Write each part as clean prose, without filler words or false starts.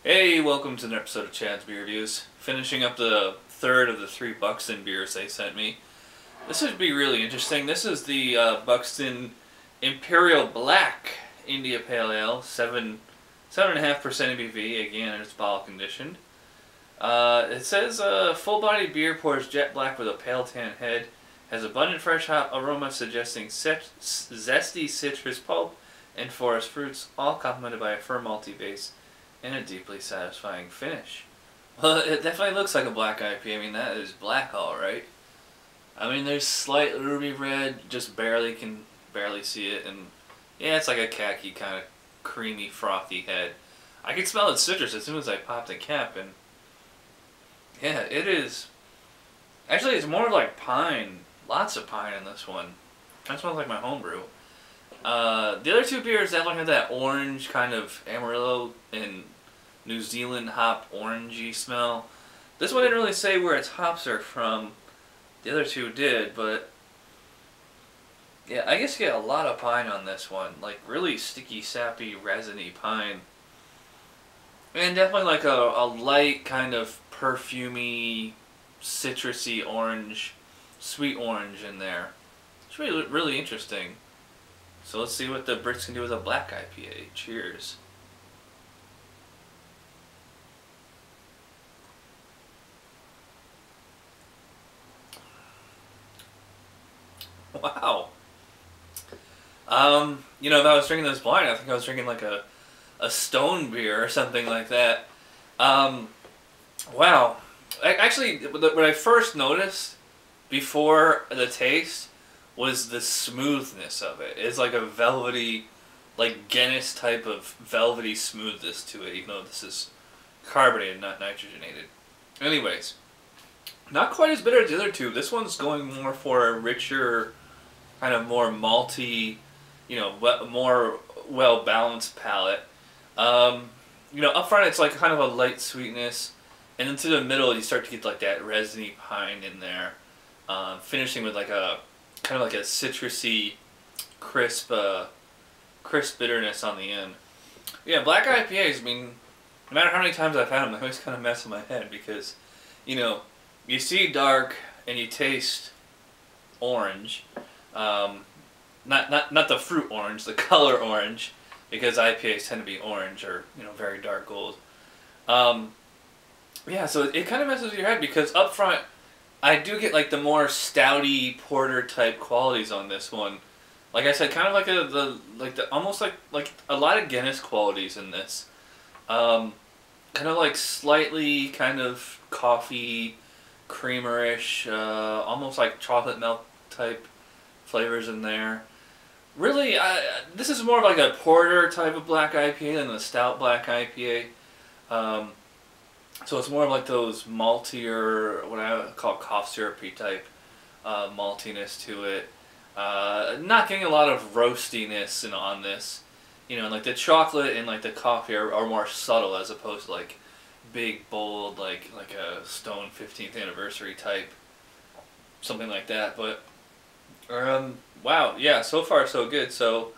Hey, welcome to another episode of Chad's Beer Reviews. Finishing up the third of the 3 Buxton beers they sent me. This should be really interesting. This is the Buxton Imperial Black India Pale Ale, 7.5% ABV. Again, it's bottle conditioned. It says full-bodied beer pours jet black with a pale tan head. Has abundant fresh hop aroma suggesting zesty citrus pulp and forest fruits, all complemented by a firm malty base and a deeply satisfying finish. Well, it definitely looks like a black IPA. I mean, that is black, all right. I mean, there's slight ruby red, just can barely see it, and yeah, it's like a khaki kind of creamy, frothy head. I can smell its citrus as soon as I pop the cap, and yeah, it is. Actually, it's more like pine. Lots of pine in this one. Kind of smells like my homebrew. The other 2 beers definitely have that orange kind of Amarillo and New Zealand hop orangey smell. This one didn't really say where its hops are from. The other 2 did, but yeah, I guess you get a lot of pine on this one. Like really sticky, sappy, resiny pine. And definitely like a light kind of perfumey, citrusy orange, sweet orange in there. It's really interesting. So let's see what the Brits can do with a black IPA. Cheers. Wow. You know, if I was drinking this blind, I think I was drinking like a stone beer or something like that. Wow. Actually, what I first noticed before the taste was the smoothness of it. It's like a velvety, like Guinness type of velvety smoothness to it, even though this is carbonated, not nitrogenated. Anyways, not quite as bitter as the other 2. This one's going more for a richer, kind of more malty, you know, more well-balanced palate. You know, up front it's like kind of a light sweetness, and then to the middle you start to get like that resiny pine in there, finishing with like a kind of like a citrusy, crisp bitterness on the end. Yeah, black IPAs, I mean, no matter how many times I've had them, they always kind of mess with my head because, you know, you see dark and you taste orange. Not the fruit orange, the color orange, because IPAs tend to be orange or, you know, very dark gold. Yeah, so it kind of messes with your head because up front, I do get like the more stouty porter type qualities on this one. Like I said, kind of like almost like a lot of Guinness qualities in this. Kind of like slightly kind of coffee, creamerish, almost like chocolate milk type flavors in there. Really, this is more of like a porter type of black IPA than a stout black IPA. So it's more of like those maltier, what I call cough syrupy type maltiness to it. Not getting a lot of roastiness on this. You know, like the chocolate and like the coffee are more subtle as opposed to like big, bold, like a Stone 15th anniversary type. Something like that. But, wow, yeah, so far so good. So,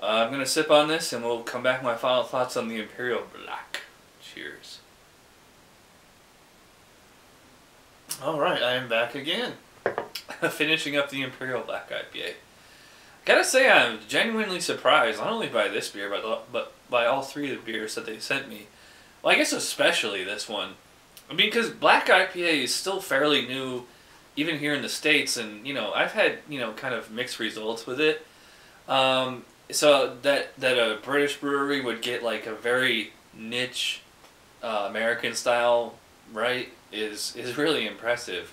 I'm going to sip on this and we'll come back with my final thoughts on the Imperial Black. Cheers. Alright, I am back again. Finishing up the Imperial Black IPA. Gotta say, I'm genuinely surprised, not only by this beer, but by all 3 of the beers that they sent me. Well, I guess especially this one. I mean, because Black IPA is still fairly new, even here in the States, and, you know, I've had, you know, kind of mixed results with it. So that a British brewery would get, like, a very niche American style right is really impressive.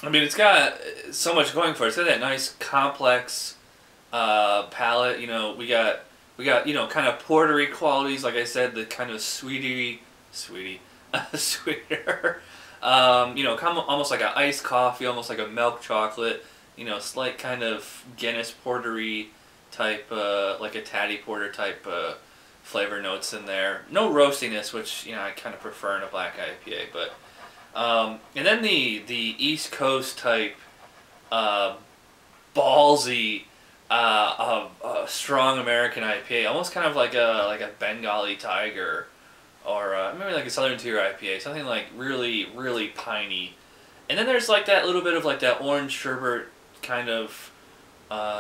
I mean, it's got so much going for it. It's got that nice complex palate. You know, we got you know, kind of portery qualities. Like I said, the kind of sweeter. You know, almost like an iced coffee, almost like a milk chocolate. You know, slight kind of Guinness portery type, like a tatty porter type flavor notes in there. No roastiness, which, you know, I kind of prefer in a black IPA, but. And then the East Coast type ballsy a strong American IPA, almost kind of like a Bengali Tiger, or maybe like a Southern Tier IPA, something like really really piney. And then there's like that little bit of like that orange sherbet kind of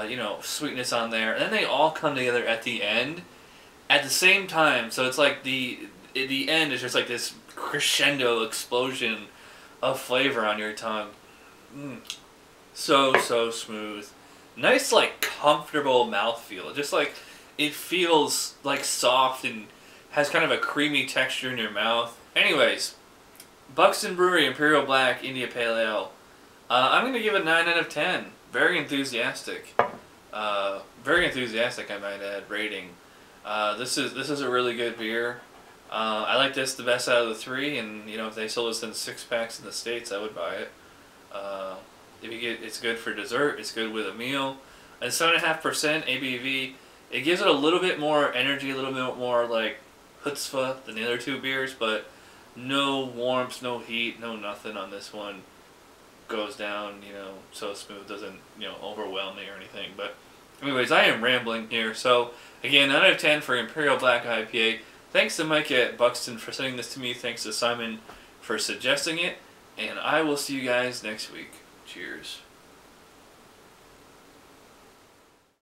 you know, sweetness on there, and then they all come together at the end, at the same time. So it's like the end is just like this crescendo explosion of flavor on your tongue. So smooth, nice like comfortable mouthfeel. Just like it feels like soft and has kind of a creamy texture in your mouth. Anyways, Buxton Brewery Imperial Black India Pale Ale. I'm gonna give it 9 out of 10. Very enthusiastic. Very enthusiastic, I might add, rating. This is a really good beer. I like this the best out of the 3, and you know, if they sold this in 6-packs in the States, I would buy it. If you get, it's good for dessert. It's good with a meal. And 7.5% ABV. It gives it a little bit more energy, a little bit more like chutzpah than the other 2 beers, but no warmth, no heat, no nothing on this one. Goes down, you know, so smooth, doesn't, you know, overwhelm me or anything. But anyways, I am rambling here. So again, 9 out of 10 for Imperial Black IPA. Thanks to Mike at Buxton for sending this to me. Thanks to Simon for suggesting it. And I will see you guys next week. Cheers.